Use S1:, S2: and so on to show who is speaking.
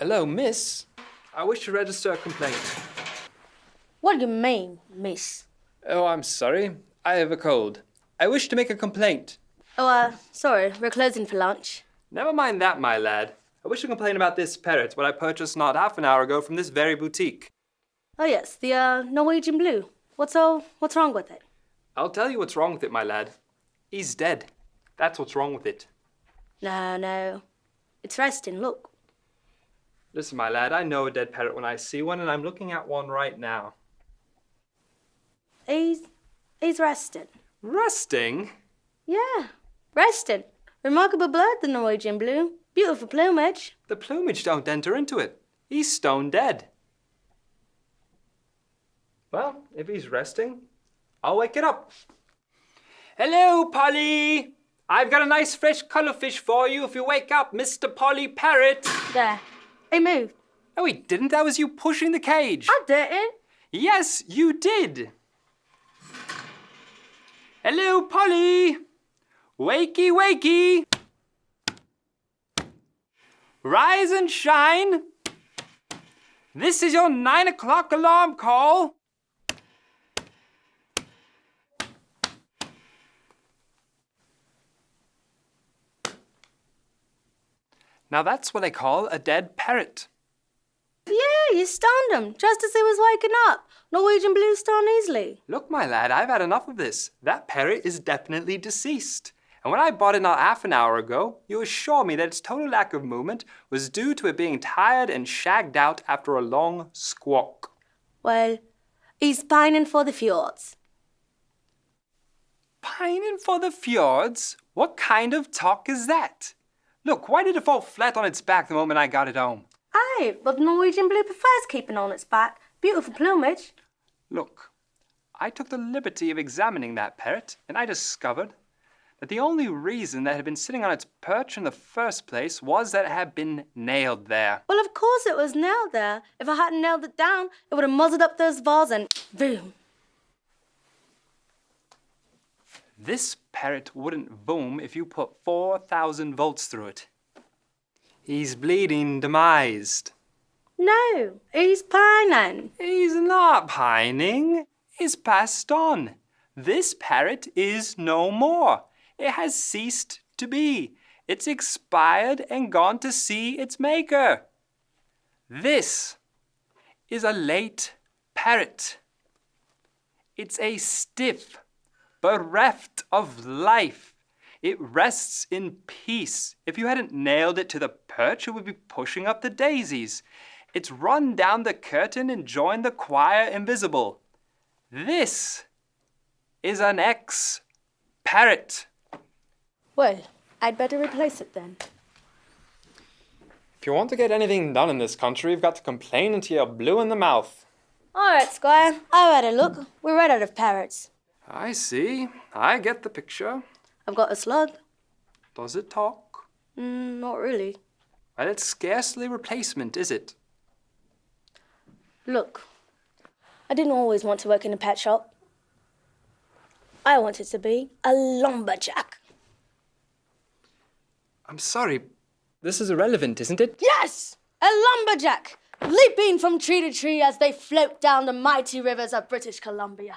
S1: Hello, miss. I wish to register a complaint.
S2: What do you mean, miss?
S1: Oh, I'm sorry. I have a cold. I wish to make a complaint.
S2: Oh, sorry, we're closing for lunch.
S1: Never mind that, my lad. I wish to complain about this parrot, what I purchased not half an hour ago from this very boutique.
S2: Oh yes, the Norwegian blue. What's wrong with it?
S1: I'll tell you what's wrong with it, my lad. He's dead. That's what's wrong with it.
S2: No. It's resting, look.
S1: Listen, my lad, I know a dead parrot when I see one, and I'm looking at one right now.
S2: He's resting.
S1: Resting?
S2: Yeah, resting. Remarkable bird, the Norwegian blue. Beautiful plumage.
S1: The plumage don't enter into it. He's stone dead. Well, if he's resting, I'll wake it up. Hello, Polly! I've got a nice fresh cuttlefish for you if you wake up, Mr. Polly Parrot.
S2: There. He moved.
S1: Oh, he didn't. That was you pushing the cage.
S2: I didn't.
S1: Yes, you did. Hello, Polly. Wakey, wakey. Rise and shine. This is your 9 o'clock alarm call. Now that's what I call a dead parrot.
S2: Yeah, you stunned him, just as he was waking up. Norwegian blue stun easily.
S1: Look, my lad, I've had enough of this. That parrot is definitely deceased. And when I bought it not half an hour ago, you assured me that its total lack of movement was due to it being tired and shagged out after a long squawk.
S2: Well, he's pining for the fjords.
S1: Pining for the fjords? What kind of talk is that? Look, why did it fall flat on its back the moment I got it home?
S2: Aye, but Norwegian blue prefers keeping on its back. Beautiful plumage.
S1: Look, I took the liberty of examining that parrot, and I discovered that the only reason that it had been sitting on its perch in the first place was that it had been nailed there.
S2: Well, of course it was nailed there. If I hadn't nailed it down, it would have muzzled up those bars and boom.
S1: This parrot wouldn't boom if you put 4,000 volts through it. He's bleeding demised.
S2: No, he's pining.
S1: He's not pining. He's passed on. This parrot is no more. It has ceased to be. It's expired and gone to see its maker. This is a late parrot. It's a stiff, bereft of life. It rests in peace. If you hadn't nailed it to the perch, it would be pushing up the daisies. It's run down the curtain and joined the choir invisible. This is an ex-parrot.
S2: Well, I'd better replace it then.
S1: If you want to get anything done in this country, you've got to complain until you're blue in the mouth.
S2: All right, Squire, I've had a look. We're right out of parrots.
S1: I see. I get the picture.
S2: I've got a slug.
S1: Does it talk?
S2: Not really.
S1: Well, it's scarcely replacement, is it?
S2: Look, I didn't always want to work in a pet shop. I wanted to be a lumberjack.
S1: I'm sorry. This is irrelevant, isn't it?
S2: Yes! A lumberjack! Leaping from tree to tree as they float down the mighty rivers of British Columbia.